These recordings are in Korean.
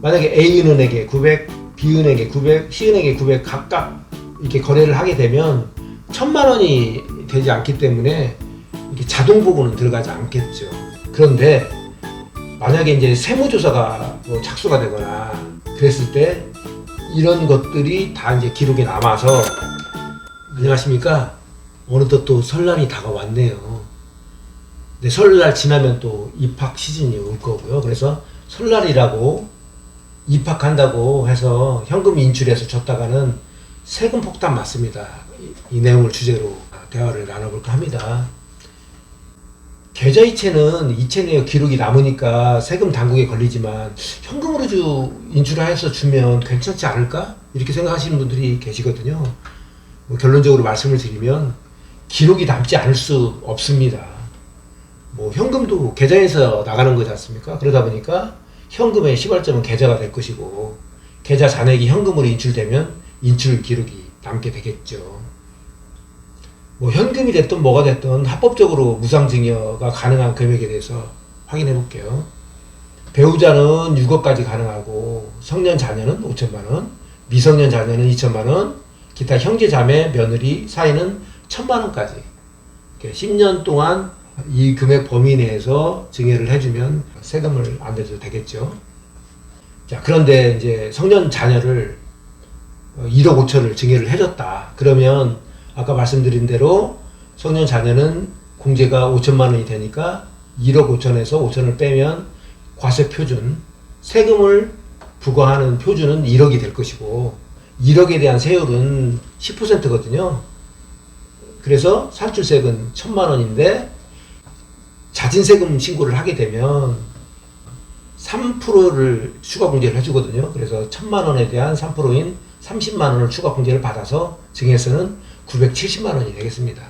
만약에 A은행에 900, B은행에 900, C은행에 900 각각 이렇게 거래를 하게 되면 1000만 원이 되지 않기 때문에 이렇게 자동 보고는 들어가지 않겠죠. 그런데 만약에 이제 세무조사가 뭐 착수가 되거나 그랬을 때 이런 것들이 다 이제 기록에 남아서 안녕하십니까? 어느덧 또 설날이 다가왔네요. 근데 설날 지나면 또 입학 시즌이 올 거고요. 그래서 설날이라고 입학한다고 해서 현금 인출해서 줬다가는 세금 폭탄 맞습니다. 이 내용을 주제로 대화를 나눠볼까 합니다. 계좌이체는 이체 내역 기록이 남으니까 세금 당국에 걸리지만 현금으로 인출해서 주면 괜찮지 않을까? 이렇게 생각하시는 분들이 계시거든요. 뭐 결론적으로 말씀을 드리면 기록이 남지 않을 수 없습니다. 뭐 현금도 계좌에서 나가는 거지 않습니까? 그러다 보니까 현금의 시발점은 계좌가 될 것이고 계좌 잔액이 현금으로 인출되면 인출 기록이 남게 되겠죠. 뭐 현금이 됐든 뭐가 됐든 합법적으로 무상증여가 가능한 금액에 대해서 확인해 볼게요. 배우자는 6억까지 가능하고 성년 자녀는 5천만 원, 미성년 자녀는 2천만 원, 기타 형제 자매 며느리 사이는 1000만 원까지 10년 동안 이 금액 범위 내에서 증여를 해주면 세금을 안 내도 되겠죠. 자, 그런데 이제 성년 자녀를 1억 5천을 증여를 해줬다. 그러면 아까 말씀드린 대로 성년 자녀는 공제가 5천만 원이 되니까 1억 5천에서 5천을 빼면 과세 표준, 세금을 부과하는 표준은 1억이 될 것이고 1억에 대한 세율은 10%거든요. 그래서 산출세금 1000만 원인데 자진세금 신고를 하게 되면 3%를 추가 공제를 해주거든요. 그래서 1000만 원에 대한 3%인 30만 원을 추가 공제를 받아서 증여세는 970만 원이 되겠습니다.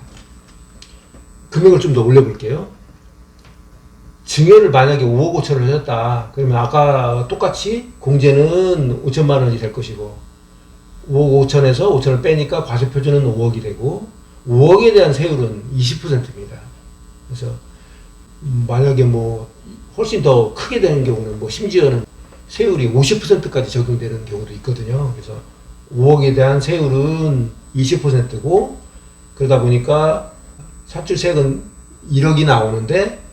금액을 좀 더 올려볼게요. 증여를 만약에 5억 5천을 하셨다. 그러면 아까 똑같이 공제는 5천만 원이 될 것이고 5억 5천에서 5천을 빼니까 과세 표준은 5억이 되고 5억에 대한 세율은 20%입니다. 그래서 만약에 뭐 훨씬 더 크게 되는 경우는 뭐 심지어는 세율이 50%까지 적용되는 경우도 있거든요. 그래서 5억에 대한 세율은 20%고 그러다 보니까 산출세금 1억이 나오는데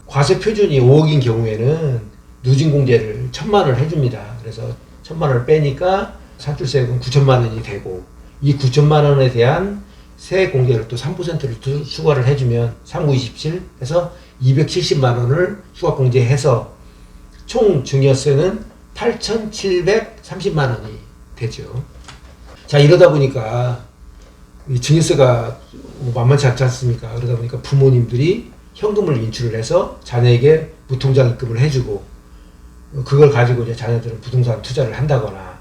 과세 표준이 5억인 경우에는 누진공제를 1000만 원을 해줍니다. 그래서 1000만 원을 빼니까 산출세금 9천만 원이 되고 이 9천만 원에 대한 세 공제를 또 3%를 추가를 해주면 3927 해서 270만 원을 추가 공제해서 총 증여세는 8,730만 원이 되죠. 자, 이러다 보니까 이 증여세가 만만치 않지 않습니까? 그러다 보니까 부모님들이 현금을 인출을 해서 자녀에게 무통장 입금을 해주고 그걸 가지고 이제 자녀들은 부동산 투자를 한다거나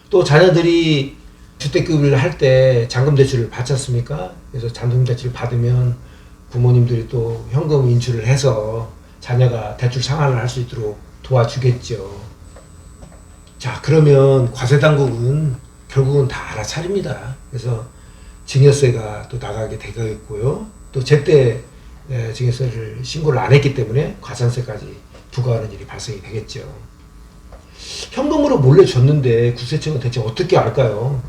또 자녀들이 주택급을 할 때 잔금대출을 받지 않습니까? 그래서 잔금대출을 받으면 부모님들이 또 현금 인출을 해서 자녀가 대출 상환을 할 수 있도록 도와주겠죠. 자, 그러면 과세당국은 결국은 다 알아차립니다. 그래서 증여세가 또 나가게 되겠고요. 또 제때 증여세를 신고를 안 했기 때문에 과산세까지 부과하는 일이 발생이 되겠죠. 현금으로 몰래 줬는데 국세청은 대체 어떻게 알까요?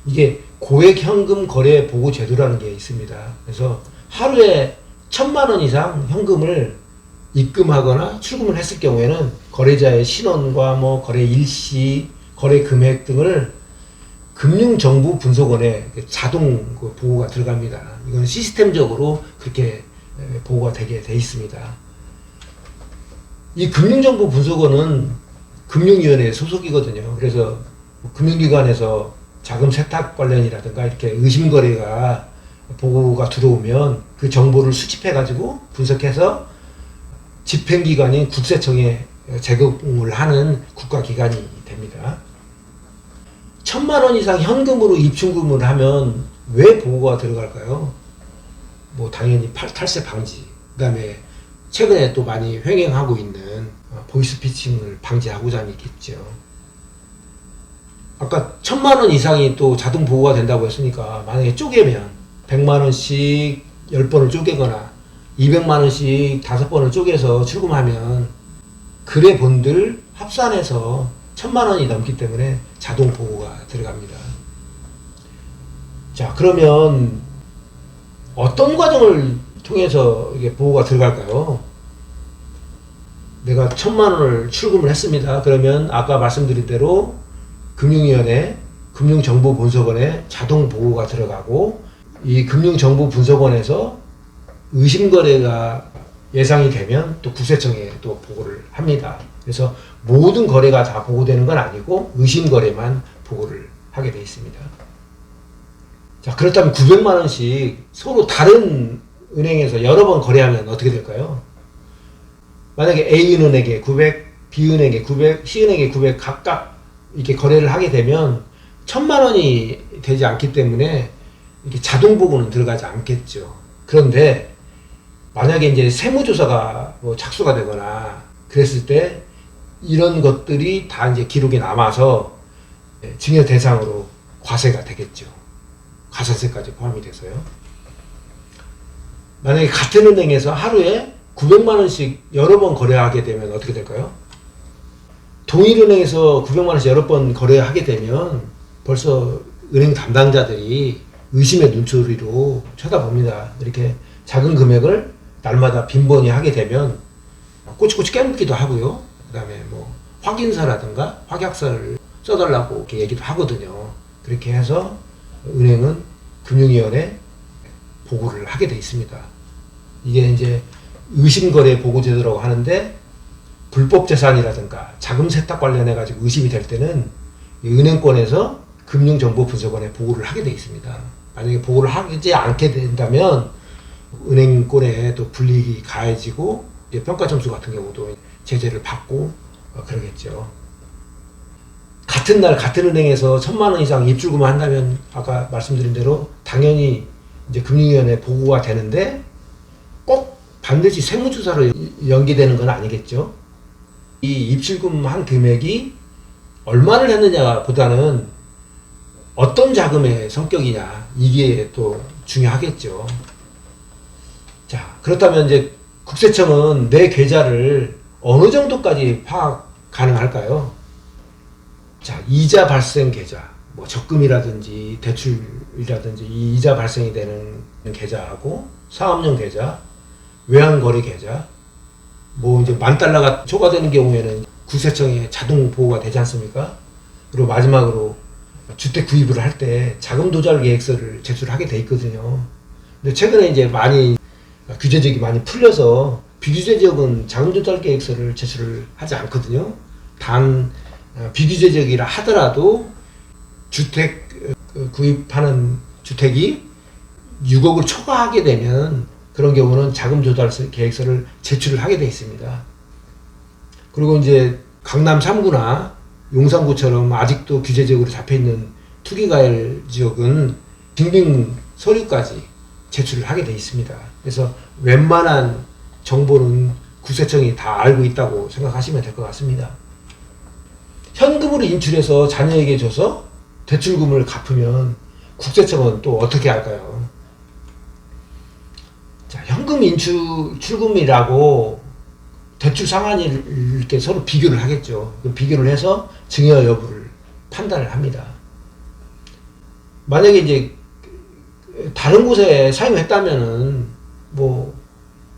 이게 고액 현금 거래 보고 제도라는 게 있습니다. 그래서 하루에 1000만 원 이상 현금을 입금하거나 출금을 했을 경우에는 거래자의 신원과 뭐 거래 일시, 거래 금액 등을 금융정보분석원에 자동 보고가 들어갑니다. 이건 시스템적으로 그렇게 보고가 되게 돼 있습니다. 이 금융정보분석원은 금융위원회 소속이거든요. 그래서 금융기관에서 자금 세탁 관련이라든가 이렇게 의심거래가 보고가 들어오면 그 정보를 수집해가지고 분석해서 집행기관인 국세청에 제공을 하는 국가기관이 됩니다. 1000만 원 이상 현금으로 입출금을 하면 왜 보고가 들어갈까요? 뭐 당연히 탈세 방지, 그 다음에 최근에 또 많이 횡행하고 있는 보이스피싱을 방지하고자 하겠죠. 아까 1000만 원 이상이 또 자동 보고가 된다고 했으니까 만약에 쪼개면 100만 원씩 10번을 쪼개거나 200만 원씩 5번을 쪼개서 출금하면 거래본들 합산해서 1000만 원이 넘기 때문에 자동 보고가 들어갑니다. 자, 그러면 어떤 과정을 통해서 이게 보고가 들어갈까요? 내가 1000만 원을 출금을 했습니다. 그러면 아까 말씀드린 대로 금융위원회, 금융정보분석원에 자동 보고가 들어가고, 이 금융정보분석원에서 의심거래가 예상이 되면 또 국세청에 또 보고를 합니다. 그래서 모든 거래가 다 보고되는 건 아니고 의심거래만 보고를 하게 되어 있습니다. 자, 그렇다면 900만 원씩 서로 다른 은행에서 여러 번 거래하면 어떻게 될까요? 만약에 A은행에 900, B은행에 900, C은행에 900 각각 이렇게 거래를 하게 되면 1000만 원이 되지 않기 때문에 이렇게 자동 보고는 들어가지 않겠죠. 그런데 만약에 이제 세무조사가 뭐 착수가 되거나 그랬을 때 이런 것들이 다 이제 기록에 남아서 증여 대상으로 과세가 되겠죠. 가산세까지 포함이 돼서요. 만약에 같은 은행에서 하루에 900만 원씩 여러 번 거래하게 되면 어떻게 될까요? 동일은행에서 900만 원씩 여러 번 거래하게 되면 벌써 은행 담당자들이 의심의 눈초리로 쳐다봅니다. 이렇게 작은 금액을 날마다 빈번히 하게 되면 꼬치꼬치 깨물기도 하고요. 그 다음에 뭐 확인서라든가 확약서를 써달라고 이렇게 얘기도 하거든요. 그렇게 해서 은행은 금융위원회에 보고를 하게 돼 있습니다. 이게 이제 의심거래 보고제도라고 하는데, 불법재산이라든가 자금 세탁 관련해 가지고 의심이 될 때는 은행권에서 금융정보분석원에 보고를 하게 돼 있습니다. 만약에 보고를 하지 않게 된다면 은행권에 또 불이익이 가해지고 평가 점수 같은 경우도 제재를 받고 그러겠죠. 같은 날 같은 은행에서 1000만 원 이상 입출금을 한다면 아까 말씀드린 대로 당연히 이제 금융위원회 보고가 되는데 꼭 반드시 세무조사로 연기되는 건 아니겠죠. 이 입출금한 금액이 얼마를 했느냐 보다는 어떤 자금의 성격이냐, 이게 또 중요하겠죠. 자, 그렇다면 이제 국세청은 내 계좌를 어느 정도까지 파악 가능할까요? 자, 이자 발생 계좌, 뭐 적금이라든지 대출이라든지 이 이자 발생이 되는 계좌하고 사업용 계좌, 외환거래 계좌, 뭐 이제 $10,000가 초과되는 경우에는 국세청에 자동 보고가 되지 않습니까? 그리고 마지막으로 주택 구입을 할 때 자금 조달 계획서를 제출하게 돼 있거든요. 근데 최근에 이제 많이 규제적이 많이 풀려서 비규제적은 자금 조달 계획서를 제출을 하지 않거든요. 단 비규제적이라 하더라도 주택 구입하는 주택이 6억을 초과하게 되면 그런 경우는 자금 조달 계획서를 제출을 하게 돼 있습니다. 그리고 이제 강남 3구나 용산구처럼 아직도 규제적으로 잡혀있는 투기과열 지역은 증빙 서류까지 제출을 하게 돼 있습니다. 그래서 웬만한 정보는 국세청이 다 알고 있다고 생각하시면 될 것 같습니다. 현금으로 인출해서 자녀에게 줘서 대출금을 갚으면 국세청은 또 어떻게 할까요? 자, 현금 출금이라고 대출 상환이 이렇게 서로 비교를 하겠죠. 비교를 해서 증여 여부를 판단을 합니다. 만약에 이제 다른 곳에 사용했다면은 뭐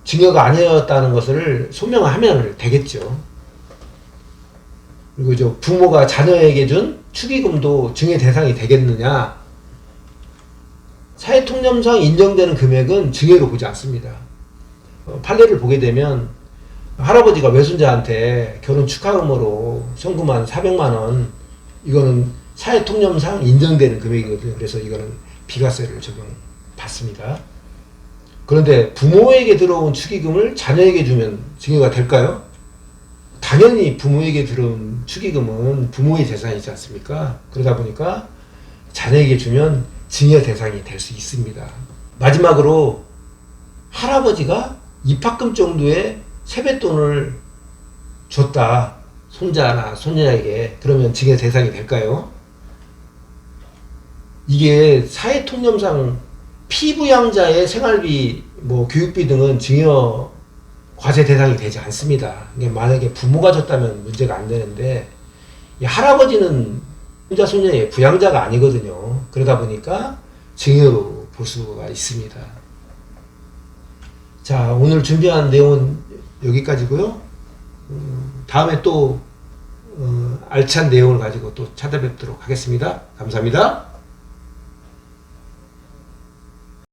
증여가 아니었다는 것을 소명하면 되겠죠. 그리고 이제 부모가 자녀에게 준 축의금도 증여 대상이 되겠느냐? 사회통념상 인정되는 금액은 증여로 보지 않습니다. 판례를 보게 되면 할아버지가 외손자한테 결혼 축하금으로 송금한 400만 원, 이거는 사회통념상 인정되는 금액이거든요. 그래서 이거는 비과세를 적용받습니다. 그런데 부모에게 들어온 축의금을 자녀에게 주면 증여가 될까요? 당연히 부모에게 들어온 축의금은 부모의 재산이지 않습니까? 그러다 보니까 자녀에게 주면 증여 대상이 될 수 있습니다. 마지막으로 할아버지가 입학금 정도의 세뱃돈을 줬다, 손자나 손녀에게, 그러면 증여 대상이 될까요? 이게 사회통념상 피부양자의 생활비, 뭐 교육비 등은 증여 과세 대상이 되지 않습니다. 이게 만약에 부모가 줬다면 문제가 안 되는데 이 할아버지는 혼자 소년의 부양자가 아니거든요. 그러다 보니까 증여로 볼 수가 있습니다. 자, 오늘 준비한 내용은 여기까지고요. 다음에 또 알찬 내용을 가지고 또 찾아뵙도록 하겠습니다. 감사합니다.